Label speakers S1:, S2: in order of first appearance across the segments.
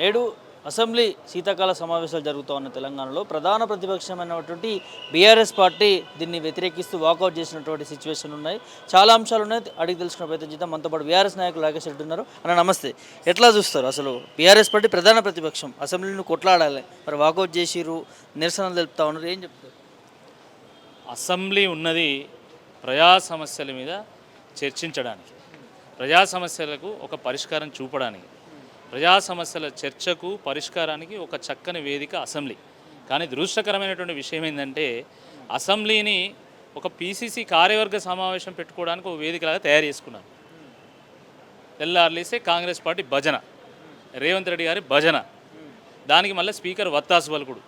S1: నేడు అసెంబ్లీ శీతాకాల సమావేశాలు జరుగుతూ ఉన్న తెలంగాణలో ప్రధాన ప్రతిపక్షమైనటువంటి బీఆర్ఎస్ పార్టీ దీన్ని వ్యతిరేకిస్తూ వాకౌట్ చేసినటువంటి సిచ్యువేషన్ ఉన్నాయి. చాలా అంశాలు ఉన్నాయి, అడిగి తెలుసుకున్న ప్రయత్నం చేద్దాం. మనతో పాటు బీఆర్ఎస్ నాయకులు రాకేష్ రెడ్డి ఉన్నారు. అన్న నమస్తే. ఎట్లా చూస్తారు అసలు బీఆర్ఎస్ పార్టీ ప్రధాన ప్రతిపక్షం అసెంబ్లీని కొట్లాడాలి, మరి వాకౌట్ చేసిరు, నిరసనలు తెలుపుతా ఉన్నారు, ఏం చెప్తారు?
S2: అసెంబ్లీ ఉన్నది ప్రజా సమస్యల మీద చర్చించడానికి, ప్రజా సమస్యలకు ఒక పరిష్కారం చూపడానికి, ప్రజా సమస్యల చర్చకు పరిష్కారానికి ఒక చక్కని వేదిక అసెంబ్లీ. కానీ దురదృష్టకరమైనటువంటి విషయం ఏంటంటే అసెంబ్లీని ఒక పీసీసీ కార్యవర్గ సమావేశం పెట్టుకోవడానికి ఒక వేదికలాగా తయారు చేసుకున్నారు. తెల్లారులేస్తే కాంగ్రెస్ పార్టీ భజన, రేవంత్ రెడ్డి గారి భజన, దానికి మళ్ళీ స్పీకర్ వత్తాసు పలుకుడు,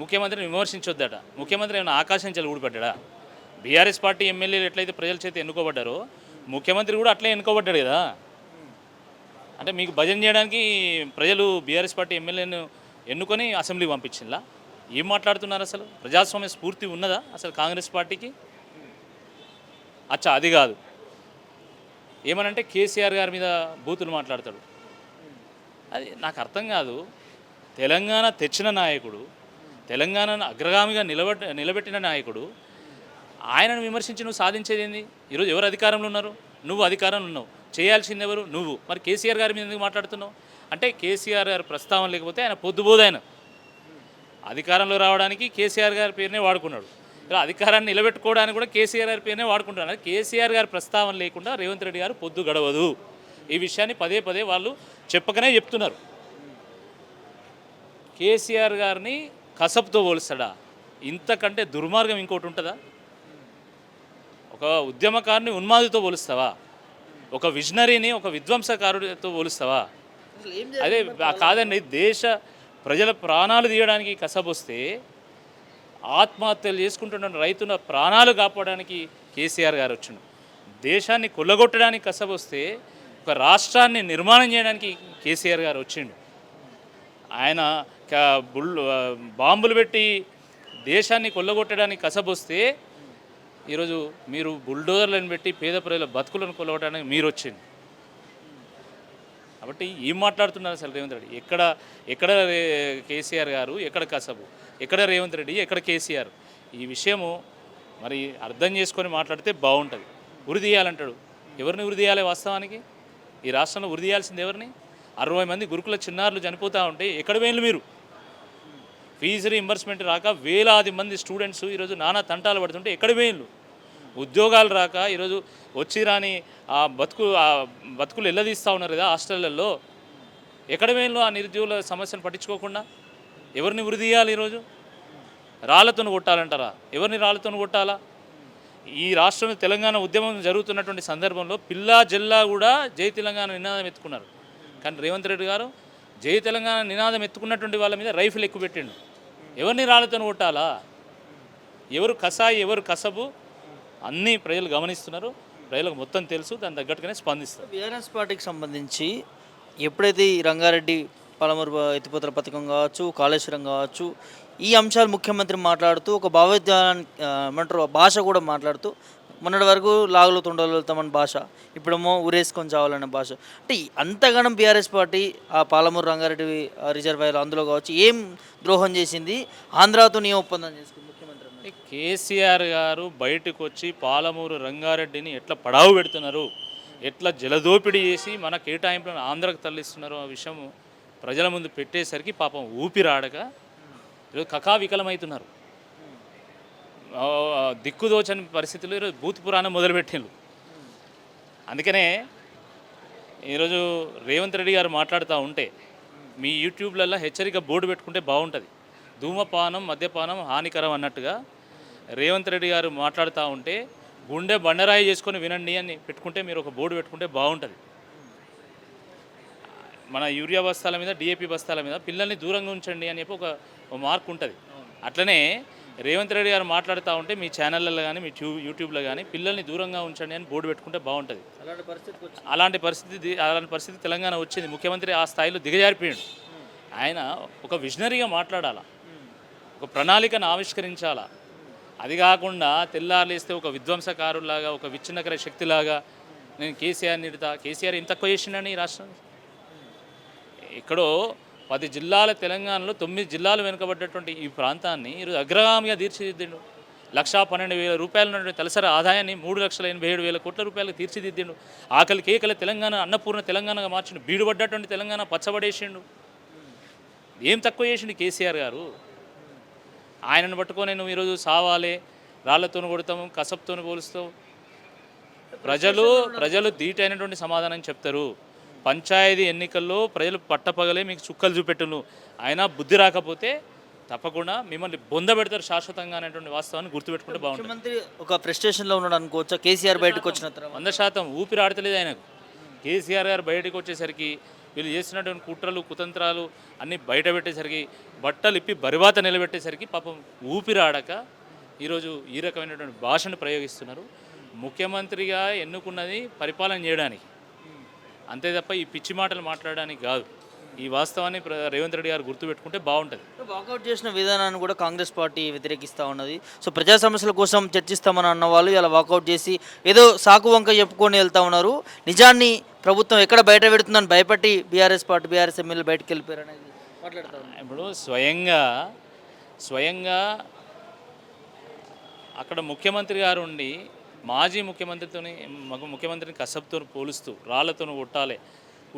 S2: ముఖ్యమంత్రిని విమర్శించొద్దట. ముఖ్యమంత్రి ఏమైనా ఆకాశం నుంచి ఊడిపడ్డా? బీఆర్ఎస్ పార్టీ ఎమ్మెల్యేలు ఎట్లయితే ప్రజల చేత ఎన్నుకోబడ్డారో ముఖ్యమంత్రి కూడా అట్లే ఎన్నుకోబడ్డాడు కదా. అంటే మీకు భజన చేయడానికి ప్రజలు బీఆర్ఎస్ పార్టీ ఎమ్మెల్యేను ఎన్నుకొని అసెంబ్లీ పంపించిందా? ఏం మాట్లాడుతున్నారు అసలు? ప్రజాస్వామ్య స్ఫూర్తి ఉన్నదా అసలు కాంగ్రెస్ పార్టీకి? అచ్చా, అది కాదు. ఏమనంటే కేసీఆర్ గారి మీద బూతులు మాట్లాడతాడు. అది నాకు అర్థం కాదు. తెలంగాణ తెచ్చిన నాయకుడు, తెలంగాణను అగ్రగామిగా నిలబెట్టిన నాయకుడు, ఆయనను విమర్శించి నువ్వు సాధించేది ఏంది? ఈరోజు ఎవరు అధికారంలో ఉన్నారు? నువ్వు అధికారంలో ఉన్నావు, చేయాల్సింది ఎవరు? నువ్వు. మరి కేసీఆర్ గారి మీద ఎందుకు మాట్లాడుతున్నావు? అంటే కేసీఆర్ గారి ప్రస్తావన లేకపోతే ఆయన పొద్దుబోదు. ఆయన అధికారంలో రావడానికి కేసీఆర్ గారి పేరునే వాడుకున్నాడు, ఇలా అధికారాన్ని నిలబెట్టుకోవడానికి కూడా కేసీఆర్ గారి పేరునే వాడుకుంటున్నారు. కేసీఆర్ గారి ప్రస్తావన లేకుండా రేవంత్ రెడ్డి గారు పొద్దు గడవదు. ఈ విషయాన్ని పదే పదే వాళ్ళు చెప్పకనే చెప్తున్నారు. కేసీఆర్ గారిని కసబ్తో పోలుస్తాడా? ఇంతకంటే దుర్మార్గం ఇంకోటి ఉంటుందా? ఒక ఉద్యమకారుని ఉన్మాదితో పోలుస్తావా? ఒక విజనరీని ఒక విధ్వంసకారుడితో పోలుస్తావా? అదే కాదండి. దేశ ప్రజల ప్రాణాలు తీయడానికి కసబొస్తే ఆత్మహత్యలు చేసుకుంటున్న రైతుల ప్రాణాలు కాపాడడానికి కేసీఆర్ గారు వచ్చిండు. దేశాన్ని కొల్లగొట్టడానికి కసబొస్తే ఒక రాష్ట్రాన్ని నిర్మాణం చేయడానికి కేసీఆర్ గారు వచ్చిండు. ఆయన బాంబులు పెట్టి దేశాన్ని కొల్లగొట్టడానికి కసబొస్తే ఈరోజు మీరు బుల్డోజర్లను పెట్టి పేద ప్రజల బతుకులను కొల్లగొట్టడానికి మీరు వచ్చింది. కాబట్టి ఏం మాట్లాడుతున్నారు అసలు రేవంత్ రెడ్డి? ఎక్కడ కేసీఆర్ గారు, ఎక్కడ కసబు, ఎక్కడ రేవంత్ రెడ్డి, ఎక్కడ కేసీఆర్? ఈ విషయము మరి అర్థం చేసుకొని మాట్లాడితే బాగుంటుంది. ఉరి తీయాలంటాడు. ఎవరిని ఉరి తీయాలి? వాస్తవానికి ఈ రాష్ట్రంలో ఉరి తీయాల్సింది ఎవరిని? 60 మంది గురుకుల చిన్నారులు చనిపోతూ ఉంటే ఎక్కడ వేయండి మీరు? ఫీజు రీయింబర్స్మెంట్ రాక వేలాది మంది స్టూడెంట్స్ ఈరోజు నానా తంటాలు పడుతుంటే ఎక్కడ వేయండు? ఉద్యోగాలు రాక ఈరోజు వచ్చి రాని ఆ బతుకులు ఎల్లదీస్తూ ఉన్నారు కదా హాస్టళ్లలో. ఎక్కడ వేయంలో ఆ నిరుద్యోగుల సమస్యను పట్టించుకోకుండా? ఎవరిని ఉరి తీయాలి? ఈరోజు రాళ్లతో కొట్టాలంటారా? ఎవరిని రాళ్లతో కొట్టాలా? ఈ రాష్ట్రంలో తెలంగాణ ఉద్యమం జరుగుతున్నటువంటి సందర్భంలో పిల్లా జిల్లా కూడా జై తెలంగాణ నినాదం ఎత్తుకున్నారు. కానీ రేవంత్ రెడ్డి గారు జై తెలంగాణ నినాదం ఎత్తుకున్నటువంటి వాళ్ళ మీద రైఫిల్ ఎక్కువ పెట్టిండు. ఎవరిని రాళ్లతో కొట్టాలా? ఎవరు కసాయి, ఎవరు కసబు అన్నీ ప్రజలు గమనిస్తున్నారు. ప్రజలకు మొత్తం తెలుసు. దాని తగ్గట్టుగానే స్పందిస్తారు.
S1: బీఆర్ఎస్ పార్టీకి సంబంధించి ఎప్పుడైతే ఈ రంగారెడ్డి పాలమూరు ఎత్తిపోతల పథకం కావచ్చు, కాళేశ్వరం కావచ్చు, ఈ అంశాలు ముఖ్యమంత్రి మాట్లాడుతూ ఒక భావోద్యానాన్ని ఏమంటారు భాష కూడా మాట్లాడుతూ, మొన్నటి వరకు లాగులు తొండలు వెళ్తామని భాష, ఇప్పుడేమో ఊరేసుకొని చావాలనే భాష. అంటే అంతగానం బీఆర్ఎస్ పార్టీ ఆ పాలమూరు రంగారెడ్డి రిజర్వాయర్ అందులో కావచ్చు ఏం ద్రోహం చేసింది? ఆంధ్రాతో నీ ఒప్పందం చేసుకుంది ముఖ్యమంత్రి.
S2: కేసీఆర్ గారు బయటకు వచ్చి పాలమూరు రంగారెడ్డిని ఎట్లా పడావు పెడుతున్నారు, ఎట్లా జలదోపిడీ చేసి మన కేటాయింపులను ఆంధ్రకు తరలిస్తున్నారు, ఆ విషయం ప్రజల ముందు పెట్టేసరికి పాపం ఊపిరాడక ఈరోజు కకావికలమవుతున్నారు. దిక్కుదోచని పరిస్థితుల్లో ఈరోజు భూత పురాణం మొదలుపెట్టిండ్రు. అందుకనే ఈరోజు రేవంత్ రెడ్డి గారు మాట్లాడుతూ ఉంటే మీ యూట్యూబ్లలో హెచ్చరిక బోర్డు పెట్టుకుంటే బాగుంటుంది. ధూమపానం, మద్యపానం హానికరం అన్నట్టుగా రేవంత్ రెడ్డి గారు మాట్లాడుతూ ఉంటే గుండె బండరాయి చేసుకొని వినండి అని పెట్టుకుంటే, మీరు ఒక బోర్డు పెట్టుకుంటే బాగుంటుంది. మన యూరియా బస్తాల మీద, డిఏపి బస్తాల మీద పిల్లల్ని దూరంగా ఉంచండి అని చెప్పి ఒక మార్క్ ఉంటుంది. అట్లనే రేవంత్ రెడ్డి గారు మాట్లాడుతూ ఉంటే మీ ఛానళ్ళలో కానీ మీ యూట్యూబ్లో కానీ పిల్లల్ని దూరంగా ఉంచండి అని బోర్డు పెట్టుకుంటే బాగుంటుంది. అలాంటి పరిస్థితి తెలంగాణ వచ్చింది. ముఖ్యమంత్రి ఆ స్థాయిలో దిగజారిపోయాడు. ఆయన ఒక విజనరీగా మాట్లాడాలా, ఒక ప్రణాళికను ఆవిష్కరించాలా. అది కాకుండా తెల్లారులేస్తే ఒక విధ్వంసకారులాగా, ఒక విచ్ఛిన్నకర శక్తిలాగా నేను కేసీఆర్ నిడతా, కేసీఆర్ ఇంత తక్కువ చేసిండని ఈ రాష్ట్రం. ఎక్కడో 10 జిల్లాల తెలంగాణలో 9 జిల్లాలు వెనుకబడ్డటువంటి ఈ ప్రాంతాన్ని ఈరోజు అగ్రగామిగా తీర్చిదిద్దిండు. 1,12,000 రూపాయలు ఉన్నటువంటి తలసరి ఆదాయాన్ని 3,87,000 కోట్ల రూపాయలకు తీర్చిదిద్దిండు. ఆకలి కేకల తెలంగాణ అన్నపూర్ణ తెలంగాణగా మార్చిండు. బీడుపడ్డటువంటి తెలంగాణ పచ్చబడేసిండు. ఏం తక్కువ చేసిండు కేసీఆర్ గారు? ఆయనను పట్టుకొని నువ్వు ఈరోజు సావాలే, రాళ్లతోను కొడతాము, కసబ్తోను పోలుస్తావు. ప్రజలు ధీటైనటువంటి సమాధానం చెప్తారు. పంచాయతీ ఎన్నికల్లో ప్రజలు పట్టపగలే మీకు చుక్కలు చూపెట్టును. అయినా బుద్ధి రాకపోతే తప్పకుండా మిమ్మల్ని బొందబెడతారు శాశ్వతంగా అనేటువంటి వాస్తవాన్ని గుర్తుపెట్టుకుంటే బాగుంటుంది.
S1: ముఖ్యమంత్రి ఒక ఫ్రస్ట్రేషన్లో ఉన్నాడు అనుకోవచ్చా కేసీఆర్ బయటకు వచ్చిన తర్వాత?
S2: 100% ఊపిరి ఆడతలేదు ఆయనకు. కేసీఆర్ గారు బయటకు వచ్చేసరికి వీళ్ళు చేసినటువంటి కుట్రలు కుతంత్రాలు అన్నీ బయట పెట్టేసరికి, బట్టలు ఇప్పి బరివాత నిలబెట్టేసరికి పాపం ఊపిరి ఆడక ఈరోజు ఈ రకమైనటువంటి భాషను ప్రయోగిస్తున్నారు. ముఖ్యమంత్రిగా ఎన్నుకున్నది పరిపాలన చేయడానికి, అంతే తప్ప ఈ పిచ్చి మాటలు మాట్లాడడానికి కాదు. ఈ వాస్తవాన్ని రేవంత్ రెడ్డి గారు గుర్తుపెట్టుకుంటే బాగుంటుంది.
S1: వాకౌట్ చేసిన విధానాన్ని కూడా కాంగ్రెస్ పార్టీ వ్యతిరేకిస్తూ ఉన్నది. సో ప్రజా సమస్యల కోసం చర్చిస్తామని అన్న వాళ్ళు ఇలా వాకౌట్ చేసి ఏదో సాకు వంక చెప్పుకొని వెళ్తూ ఉన్నారు. నిజాన్ని ప్రభుత్వం ఎక్కడ బయట పెడుతుందని భయపడి బీఆర్ఎస్ ఎమ్మెల్యేలు బయటకు వెళ్ళిపోయారు అనేది మాట్లాడుతూ ఉన్నారు.
S2: ఇప్పుడు స్వయంగా అక్కడ ముఖ్యమంత్రి గారు ఉండి మాజీ ముఖ్యమంత్రిని కసబ్తో పోలుస్తూ రాళ్లతో కొట్టాలి,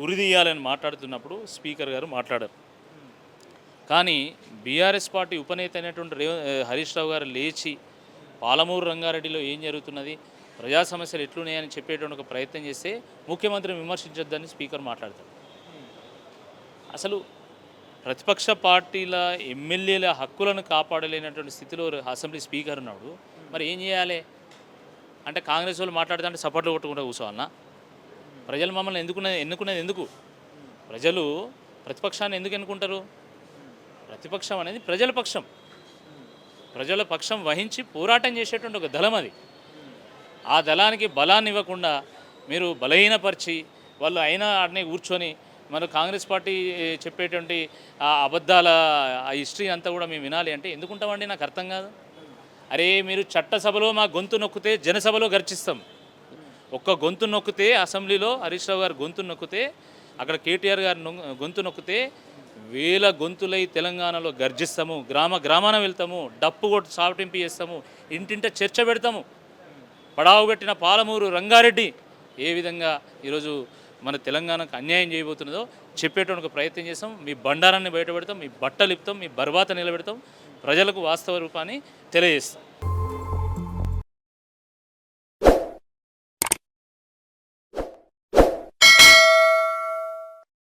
S2: ఉరిదీయాలని మాట్లాడుతున్నప్పుడు స్పీకర్ గారు మాట్లాడారు. కానీ బీఆర్ఎస్ పార్టీ ఉపనేత అయినటువంటి హరీష్ రావు గారు లేచి పాలమూరు రంగారెడ్డిలో ఏం జరుగుతున్నది, ప్రజా సమస్యలు ఎట్లున్నాయని చెప్పేటువంటి ఒక ప్రయత్నం చేస్తే ముఖ్యమంత్రిని విమర్శించొద్దని స్పీకర్ మాట్లాడతారు. అసలు ప్రతిపక్ష పార్టీల ఎమ్మెల్యేల హక్కులను కాపాడలేనటువంటి స్థితిలో అసెంబ్లీ స్పీకర్ ఉన్నాడు. మరి ఏం చేయాలి అంటే కాంగ్రెస్ వాళ్ళు మాట్లాడుతుంటే సపోర్ట్లు కొట్టుకుంటూ కూర్చోవాలన్నా? ప్రజలు మమ్మల్ని ఎన్నుకునేది ఎందుకు? ప్రజలు ప్రతిపక్షాన్ని ఎందుకు ఎన్నుకుంటారు? ప్రతిపక్షం అనేది ప్రజల పక్షం, ప్రజల పక్షం వహించి పోరాటం చేసేటువంటి ఒక దళం అది. ఆ దళానికి బలాన్ని ఇవ్వకుండా మీరు బలహీనపరిచి వాళ్ళు అయినా ఆడనే కూర్చొని మన కాంగ్రెస్ పార్టీ చెప్పేటువంటి ఆ అబద్ధాల ఆ హిస్టరీ అంతా కూడా మేము వినాలి అంటే ఎందుకుంటామండి? నాకు అర్థం కాదు. అరే మీరు చట్టసభలో మా గొంతు నొక్కితే జనసభలో గర్జిస్తాం. ఒక్క గొంతు నొక్కితే అసెంబ్లీలో హరీష్ రావు గారు గొంతు నొక్కితే, అక్కడ కేటీఆర్ గారు గొంతు నొక్కితే వేల గొంతులై తెలంగాణలో గర్జిస్తాము. గ్రామాన వెళ్తాము, డప్పు కొట్టి సావటింపు చేస్తాము, ఇంటింట చర్చ పెడతాము. పడావు పెట్టిన పాలమూరు రంగారెడ్డి ఏ విధంగా ఈరోజు మన తెలంగాణకు అన్యాయం చేయబోతున్నదో చెప్పేటువంటి ప్రయత్నం చేస్తాం. మీ బండారాన్ని బయటపెడతాం, మీ బట్టలు ఇప్పుతాం, మీ బర్బాత నిలబెడతాం, ప్రజలకు వాస్తవ రూపాన్ని తెలియజేస్తాం.